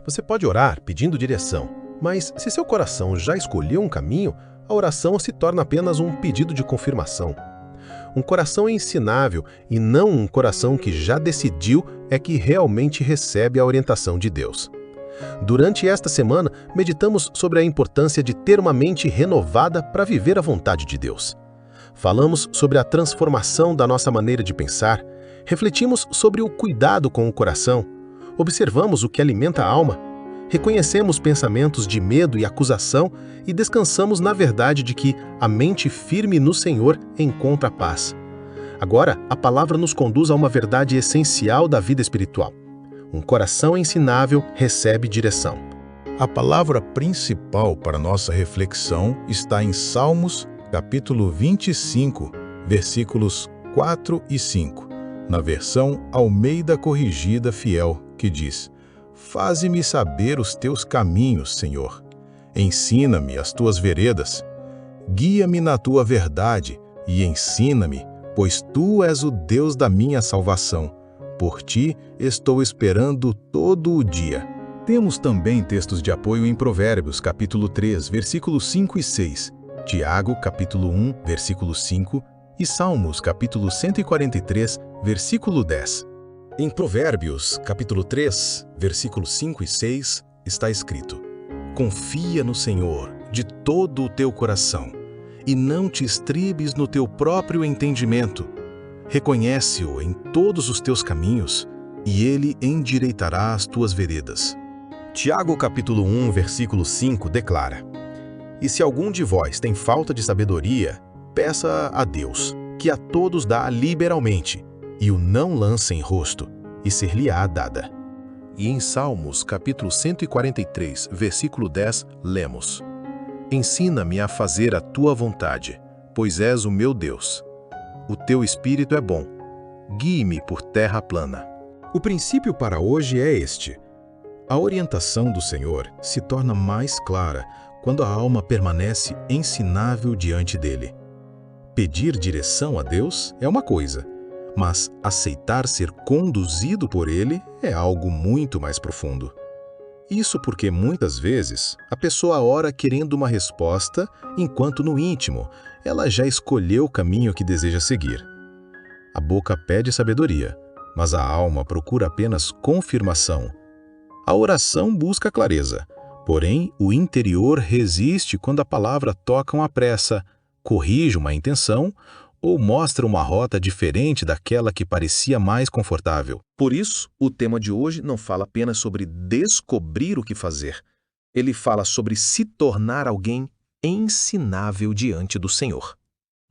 Você pode orar pedindo direção, mas se seu coração já escolheu um caminho, a oração se torna apenas um pedido de confirmação. Um coração ensinável e não um coração que já decidiu é que realmente recebe a orientação de Deus. Durante esta semana, meditamos sobre a importância de ter uma mente renovada para viver a vontade de Deus. Falamos sobre a transformação da nossa maneira de pensar, refletimos sobre o cuidado com o coração, observamos o que alimenta a alma, reconhecemos pensamentos de medo e acusação e descansamos na verdade de que a mente firme no Senhor encontra paz. Agora, a palavra nos conduz a uma verdade essencial da vida espiritual. Um coração ensinável recebe direção. A palavra principal para nossa reflexão está em Salmos, capítulo 25, versículos 4 e 5, na versão Almeida Corrigida Fiel, que diz: Faze-me saber os teus caminhos, Senhor. Ensina-me as tuas veredas. Guia-me na tua verdade e ensina-me, pois tu és o Deus da minha salvação. Por ti estou esperando todo o dia. Temos também textos de apoio em Provérbios, capítulo 3, versículos 5 e 6, Tiago, capítulo 1, versículo 5 e Salmos, capítulo 143, versículo 10. Em Provérbios, capítulo 3, versículos 5 e 6, está escrito: Confia no Senhor de todo o teu coração, e não te estribes no teu próprio entendimento. Reconhece-o em todos os teus caminhos, e ele endireitará as tuas veredas. Tiago, capítulo 1, versículo 5, declara: E se algum de vós tem falta de sabedoria, peça a Deus, que a todos dá liberalmente, e o não lança em rosto, e ser-lhe-á dada. E em Salmos, capítulo 143, versículo 10, lemos: Ensina-me a fazer a tua vontade, pois és o meu Deus. O teu espírito é bom. Guie-me por terra plana. O princípio para hoje é este: a orientação do Senhor se torna mais clara quando a alma permanece ensinável diante dele. Pedir direção a Deus é uma coisa, mas aceitar ser conduzido por ele é algo muito mais profundo. Isso porque muitas vezes a pessoa ora querendo uma resposta, enquanto no íntimo ela já escolheu o caminho que deseja seguir. A boca pede sabedoria, mas a alma procura apenas confirmação. A oração busca clareza, porém o interior resiste quando a palavra toca uma pressa, corrige uma intenção ou mostra uma rota diferente daquela que parecia mais confortável. Por isso, o tema de hoje não fala apenas sobre descobrir o que fazer. Ele fala sobre se tornar alguém ensinável diante do Senhor.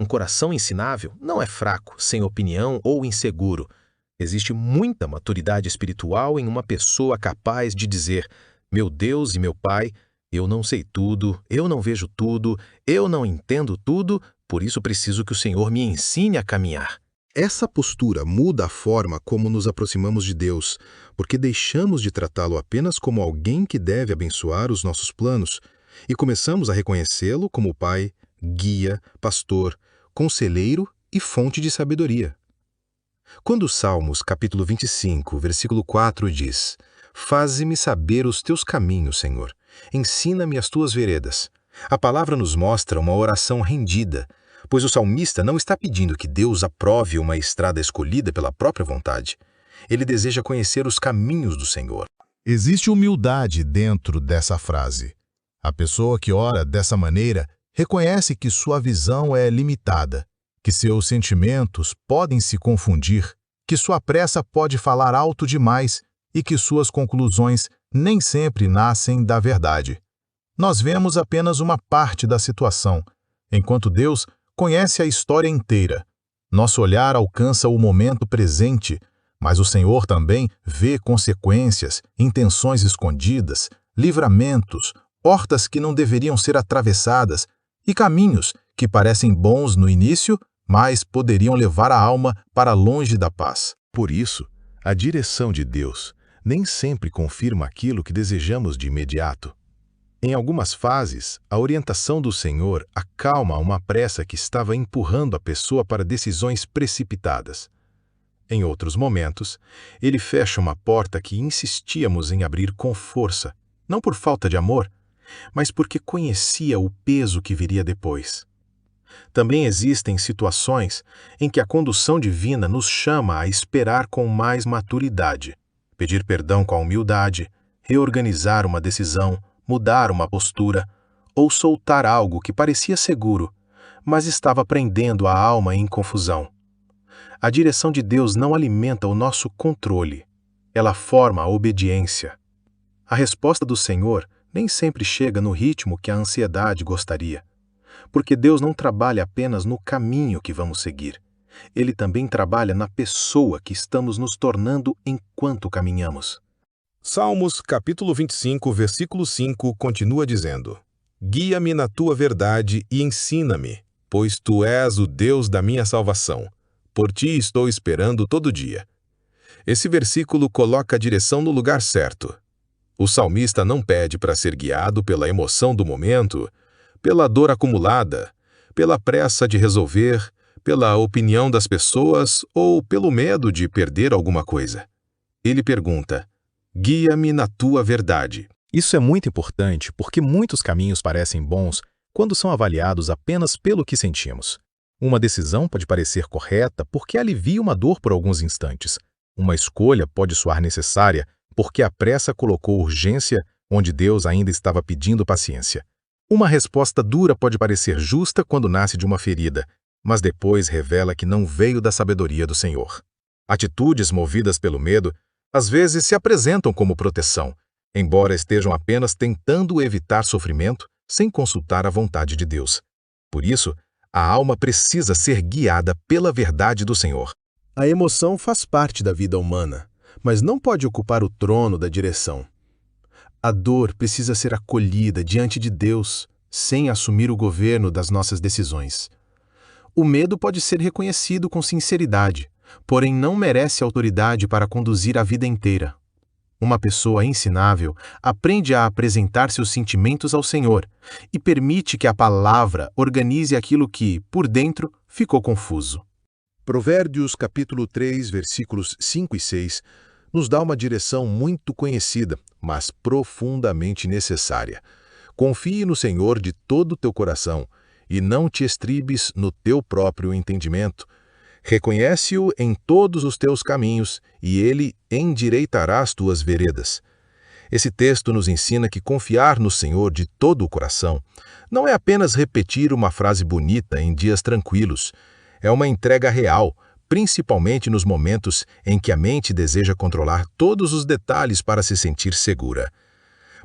Um coração ensinável não é fraco, sem opinião ou inseguro. Existe muita maturidade espiritual em uma pessoa capaz de dizer: meu Deus e meu Pai, eu não sei tudo, eu não vejo tudo, eu não entendo tudo, por isso preciso que o Senhor me ensine a caminhar. Essa postura muda a forma como nos aproximamos de Deus, porque deixamos de tratá-lo apenas como alguém que deve abençoar os nossos planos e começamos a reconhecê-lo como Pai, guia, pastor, conselheiro e fonte de sabedoria. Quando Salmos, capítulo 25, versículo 4 diz: Faze-me saber os teus caminhos, Senhor, ensina-me as tuas veredas. A palavra nos mostra uma oração rendida, pois o salmista não está pedindo que Deus aprove uma estrada escolhida pela própria vontade. Ele deseja conhecer os caminhos do Senhor. Existe humildade dentro dessa frase. A pessoa que ora dessa maneira reconhece que sua visão é limitada, que seus sentimentos podem se confundir, que sua pressa pode falar alto demais e que suas conclusões nem sempre nascem da verdade. Nós vemos apenas uma parte da situação, enquanto Deus conhece a história inteira. Nosso olhar alcança o momento presente, mas o Senhor também vê consequências, intenções escondidas, livramentos, portas que não deveriam ser atravessadas e caminhos que parecem bons no início, mas poderiam levar a alma para longe da paz. Por isso, a direção de Deus nem sempre confirma aquilo que desejamos de imediato. Em algumas fases, a orientação do Senhor acalma uma pressa que estava empurrando a pessoa para decisões precipitadas. Em outros momentos, ele fecha uma porta que insistíamos em abrir com força, não por falta de amor, mas porque conhecia o peso que viria depois. Também existem situações em que a condução divina nos chama a esperar com mais maturidade, pedir perdão com humildade, reorganizar uma decisão, mudar uma postura ou soltar algo que parecia seguro, mas estava prendendo a alma em confusão. A direção de Deus não alimenta o nosso controle, ela forma a obediência. A resposta do Senhor nem sempre chega no ritmo que a ansiedade gostaria, porque Deus não trabalha apenas no caminho que vamos seguir. Ele também trabalha na pessoa que estamos nos tornando enquanto caminhamos. Salmos capítulo 25, versículo 5 continua dizendo: Guia-me na tua verdade e ensina-me, pois tu és o Deus da minha salvação. Por ti estou esperando todo dia. Esse versículo coloca a direção no lugar certo. O salmista não pede para ser guiado pela emoção do momento, pela dor acumulada, pela pressa de resolver, pela opinião das pessoas ou pelo medo de perder alguma coisa. Ele pergunta: guia-me na tua verdade. Isso é muito importante porque muitos caminhos parecem bons quando são avaliados apenas pelo que sentimos. Uma decisão pode parecer correta porque alivia uma dor por alguns instantes. Uma escolha pode soar necessária porque a pressa colocou urgência onde Deus ainda estava pedindo paciência. Uma resposta dura pode parecer justa quando nasce de uma ferida, mas depois revela que não veio da sabedoria do Senhor. Atitudes movidas pelo medo às vezes se apresentam como proteção, embora estejam apenas tentando evitar sofrimento sem consultar a vontade de Deus. Por isso, a alma precisa ser guiada pela verdade do Senhor. A emoção faz parte da vida humana, mas não pode ocupar o trono da direção. A dor precisa ser acolhida diante de Deus, sem assumir o governo das nossas decisões. O medo pode ser reconhecido com sinceridade, porém não merece autoridade para conduzir a vida inteira. Uma pessoa ensinável aprende a apresentar seus sentimentos ao Senhor e permite que a palavra organize aquilo que, por dentro, ficou confuso. Provérbios capítulo 3, versículos 5 e 6, nos dá uma direção muito conhecida, mas profundamente necessária. Confie no Senhor de todo o teu coração e não te estribes no teu próprio entendimento. Reconhece-o em todos os teus caminhos, e ele endireitará as tuas veredas. Esse texto nos ensina que confiar no Senhor de todo o coração não é apenas repetir uma frase bonita em dias tranquilos. É uma entrega real, principalmente nos momentos em que a mente deseja controlar todos os detalhes para se sentir segura.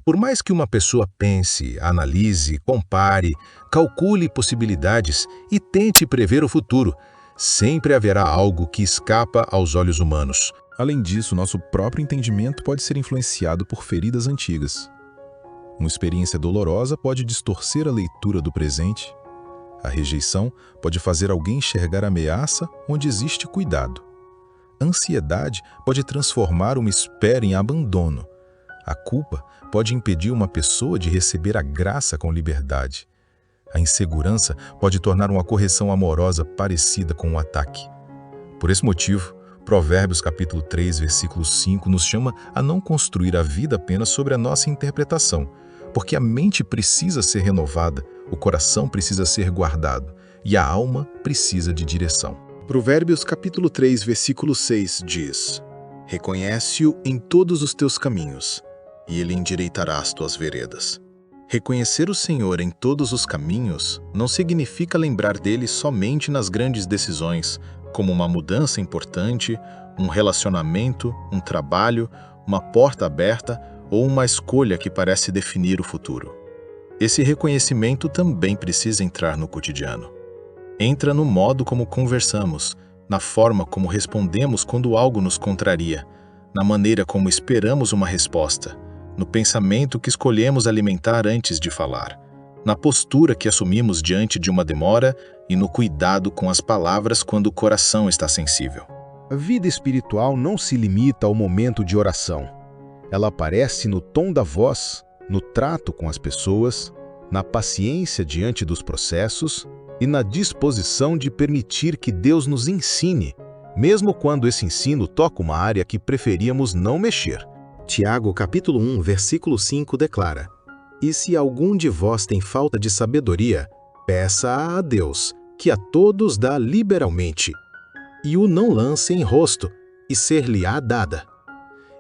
Por mais que uma pessoa pense, analise, compare, calcule possibilidades e tente prever o futuro, sempre haverá algo que escapa aos olhos humanos. Além disso, nosso próprio entendimento pode ser influenciado por feridas antigas. Uma experiência dolorosa pode distorcer a leitura do presente. A rejeição pode fazer alguém enxergar ameaça onde existe cuidado. A ansiedade pode transformar uma espera em abandono. A culpa pode impedir uma pessoa de receber a graça com liberdade. A insegurança pode tornar uma correção amorosa parecida com um ataque. Por esse motivo, Provérbios capítulo 3, versículo 5 nos chama a não construir a vida apenas sobre a nossa interpretação, porque a mente precisa ser renovada, o coração precisa ser guardado e a alma precisa de direção. Provérbios capítulo 3, versículo 6 diz: Reconhece-o em todos os teus caminhos, e ele endireitará as tuas veredas. Reconhecer o Senhor em todos os caminhos não significa lembrar dele somente nas grandes decisões, como uma mudança importante, um relacionamento, um trabalho, uma porta aberta ou uma escolha que parece definir o futuro. Esse reconhecimento também precisa entrar no cotidiano. Entra no modo como conversamos, na forma como respondemos quando algo nos contraria, na maneira como esperamos uma resposta, no pensamento que escolhemos alimentar antes de falar, na postura que assumimos diante de uma demora e no cuidado com as palavras quando o coração está sensível. A vida espiritual não se limita ao momento de oração. Ela aparece no tom da voz, no trato com as pessoas, na paciência diante dos processos e na disposição de permitir que Deus nos ensine, mesmo quando esse ensino toca uma área que preferíamos não mexer. Tiago, capítulo 1, versículo 5 declara: E se algum de vós tem falta de sabedoria, peça-a a Deus, que a todos dá liberalmente, e o não lance em rosto, e ser-lhe-á dada.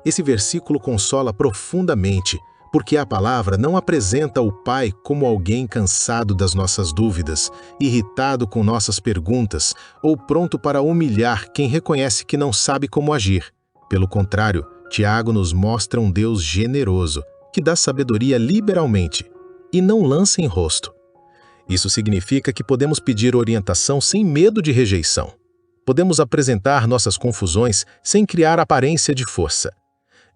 Esse versículo consola profundamente, porque a palavra não apresenta o Pai como alguém cansado das nossas dúvidas, irritado com nossas perguntas, ou pronto para humilhar quem reconhece que não sabe como agir. Pelo contrário, Tiago nos mostra um Deus generoso, que dá sabedoria liberalmente, e não lança em rosto. Isso significa que podemos pedir orientação sem medo de rejeição. Podemos apresentar nossas confusões sem criar aparência de força.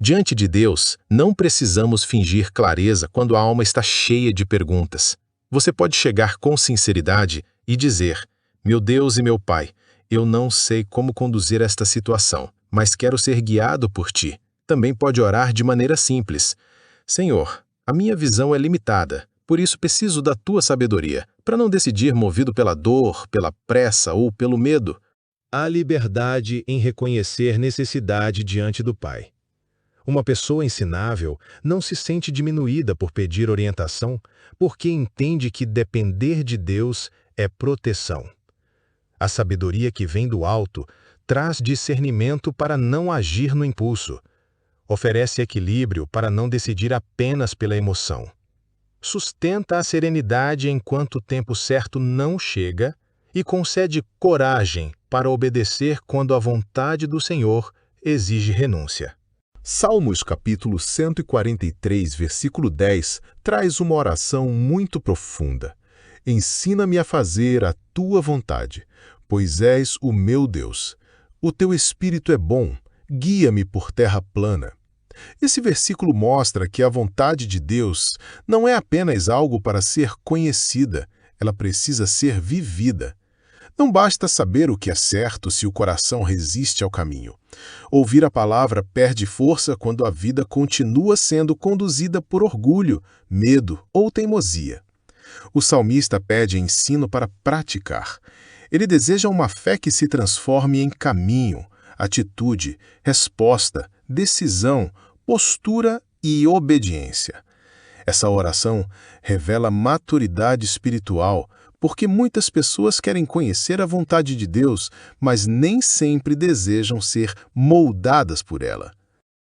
Diante de Deus, não precisamos fingir clareza quando a alma está cheia de perguntas. Você pode chegar com sinceridade e dizer: Meu Deus e meu Pai, eu não sei como conduzir esta situação, mas quero ser guiado por Ti. Também pode orar de maneira simples: Senhor, a minha visão é limitada, por isso preciso da Tua sabedoria, para não decidir movido pela dor, pela pressa ou pelo medo. Há liberdade em reconhecer necessidade diante do Pai. Uma pessoa ensinável não se sente diminuída por pedir orientação, porque entende que depender de Deus é proteção. A sabedoria que vem do alto traz discernimento para não agir no impulso. Oferece equilíbrio para não decidir apenas pela emoção. Sustenta a serenidade enquanto o tempo certo não chega e concede coragem para obedecer quando a vontade do Senhor exige renúncia. Salmos capítulo 143, versículo 10, traz uma oração muito profunda. Ensina-me a fazer a tua vontade, pois és o meu Deus. O teu espírito é bom, guia-me por terra plana. Esse versículo mostra que a vontade de Deus não é apenas algo para ser conhecida, ela precisa ser vivida. Não basta saber o que é certo se o coração resiste ao caminho. Ouvir a palavra perde força quando a vida continua sendo conduzida por orgulho, medo ou teimosia. O salmista pede ensino para praticar. Ele deseja uma fé que se transforme em caminho, atitude, resposta, decisão, postura e obediência. Essa oração revela maturidade espiritual, porque muitas pessoas querem conhecer a vontade de Deus, mas nem sempre desejam ser moldadas por ela.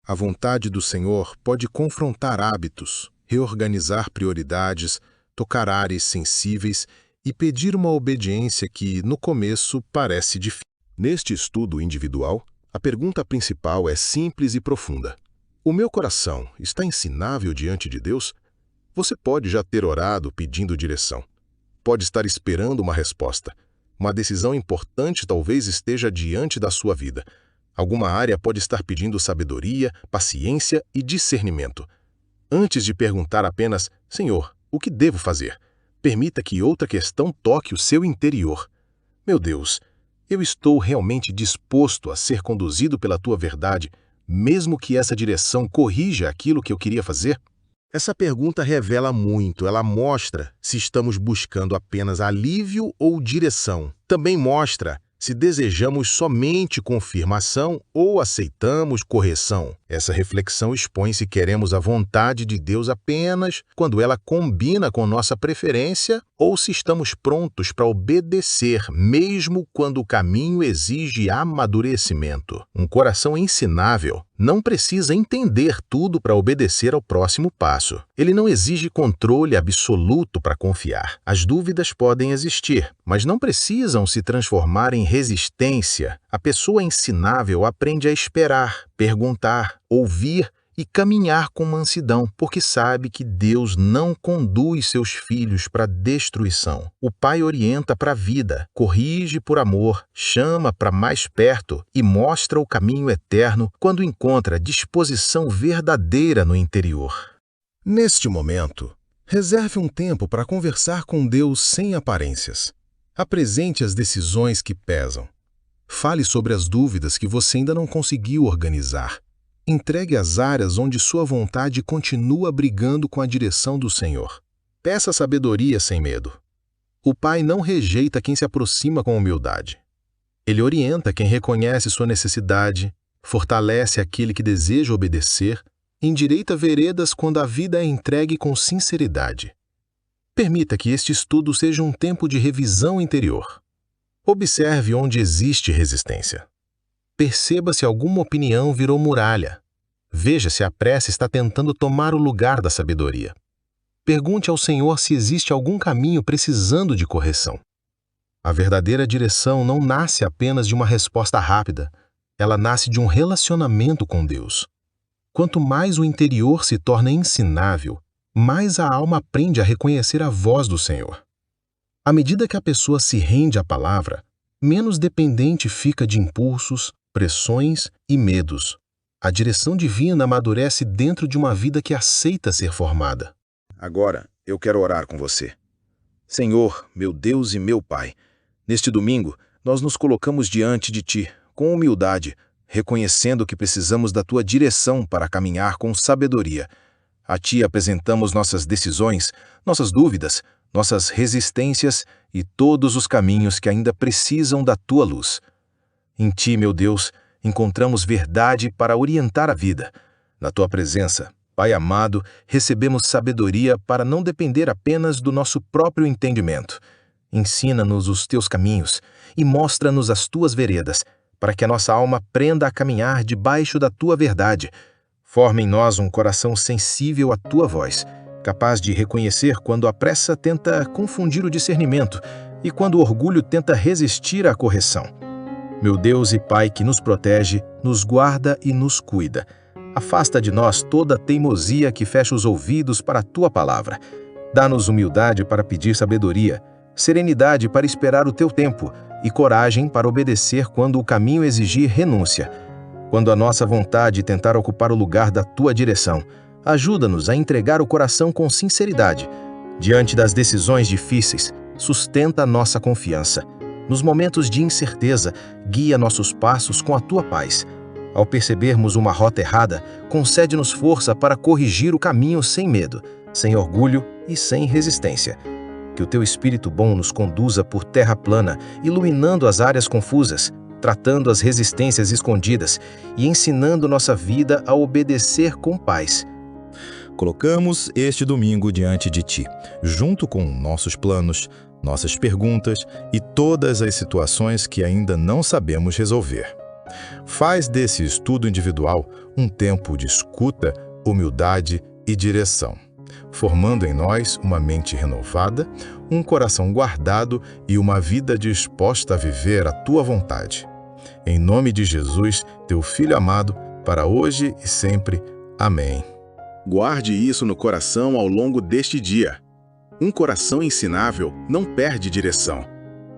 A vontade do Senhor pode confrontar hábitos, reorganizar prioridades, tocar áreas sensíveis e pedir uma obediência que, no começo, parece difícil. Neste estudo individual, a pergunta principal é simples e profunda. O meu coração está ensinável diante de Deus? Você pode já ter orado pedindo direção. Pode estar esperando uma resposta. Uma decisão importante talvez esteja diante da sua vida. Alguma área pode estar pedindo sabedoria, paciência e discernimento. Antes de perguntar apenas, Senhor, o que devo fazer? Permita que outra questão toque o seu interior. Meu Deus, eu estou realmente disposto a ser conduzido pela Tua verdade, mesmo que essa direção corrija aquilo que eu queria fazer? Essa pergunta revela muito, ela mostra se estamos buscando apenas alívio ou direção. Também mostra se desejamos somente confirmação ou aceitamos correção. Essa reflexão expõe se queremos a vontade de Deus apenas quando ela combina com nossa preferência ou se estamos prontos para obedecer, mesmo quando o caminho exige amadurecimento. Um coração ensinável não precisa entender tudo para obedecer ao próximo passo. Ele não exige controle absoluto para confiar. As dúvidas podem existir, mas não precisam se transformar em resistência. A pessoa ensinável aprende a esperar, perguntar, ouvir e caminhar com mansidão, porque sabe que Deus não conduz seus filhos para a destruição. O Pai orienta para a vida, corrige por amor, chama para mais perto e mostra o caminho eterno quando encontra disposição verdadeira no interior. Neste momento, reserve um tempo para conversar com Deus sem aparências. Apresente as decisões que pesam. Fale sobre as dúvidas que você ainda não conseguiu organizar. Entregue as áreas onde sua vontade continua brigando com a direção do Senhor. Peça sabedoria sem medo. O Pai não rejeita quem se aproxima com humildade. Ele orienta quem reconhece sua necessidade, fortalece aquele que deseja obedecer, endireita veredas quando a vida é entregue com sinceridade. Permita que este estudo seja um tempo de revisão interior. Observe onde existe resistência. Perceba se alguma opinião virou muralha. Veja se a pressa está tentando tomar o lugar da sabedoria. Pergunte ao Senhor se existe algum caminho precisando de correção. A verdadeira direção não nasce apenas de uma resposta rápida. Ela nasce de um relacionamento com Deus. Quanto mais o interior se torna ensinável, mais a alma aprende a reconhecer a voz do Senhor. À medida que a pessoa se rende à palavra, menos dependente fica de impulsos, pressões e medos. A direção divina amadurece dentro de uma vida que aceita ser formada. Agora, eu quero orar com você. Senhor, meu Deus e meu Pai, neste domingo, nós nos colocamos diante de Ti, com humildade, reconhecendo que precisamos da Tua direção para caminhar com sabedoria. A Ti apresentamos nossas decisões, nossas dúvidas, nossas resistências e todos os caminhos que ainda precisam da Tua luz. Em Ti, meu Deus, encontramos verdade para orientar a vida. Na Tua presença, Pai amado, recebemos sabedoria para não depender apenas do nosso próprio entendimento. Ensina-nos os Teus caminhos e mostra-nos as Tuas veredas, para que a nossa alma aprenda a caminhar debaixo da Tua verdade. Forma em nós um coração sensível à Tua voz, capaz de reconhecer quando a pressa tenta confundir o discernimento e quando o orgulho tenta resistir à correção. Meu Deus e Pai que nos protege, nos guarda e nos cuida. Afasta de nós toda teimosia que fecha os ouvidos para a Tua palavra. Dá-nos humildade para pedir sabedoria, serenidade para esperar o Teu tempo e coragem para obedecer quando o caminho exigir renúncia. Quando a nossa vontade tentar ocupar o lugar da Tua direção, ajuda-nos a entregar o coração com sinceridade. Diante das decisões difíceis, sustenta a nossa confiança. Nos momentos de incerteza, guia nossos passos com a Tua paz. Ao percebermos uma rota errada, concede-nos força para corrigir o caminho sem medo, sem orgulho e sem resistência. Que o Teu Espírito bom nos conduza por terra plana, iluminando as áreas confusas, tratando as resistências escondidas e ensinando nossa vida a obedecer com paz. Colocamos este domingo diante de Ti, junto com nossos planos, nossas perguntas e todas as situações que ainda não sabemos resolver. Faz desse estudo individual um tempo de escuta, humildade e direção, formando em nós uma mente renovada, um coração guardado e uma vida disposta a viver a Tua vontade. Em nome de Jesus, Teu Filho amado, para hoje e sempre. Amém. Guarde isso no coração ao longo deste dia. Um coração ensinável não perde direção.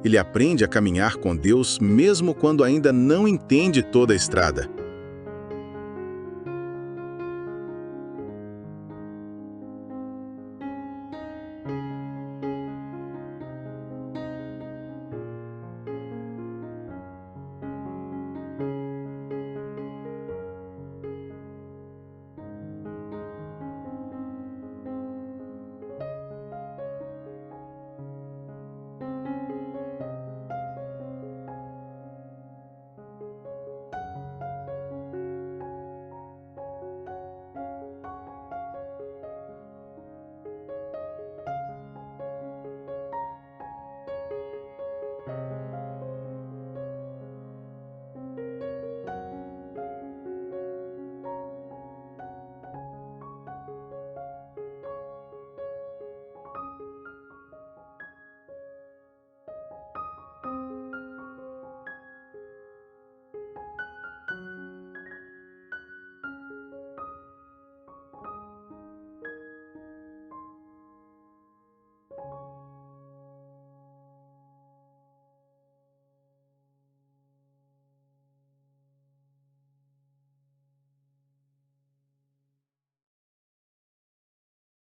Ele aprende a caminhar com Deus mesmo quando ainda não entende toda a estrada.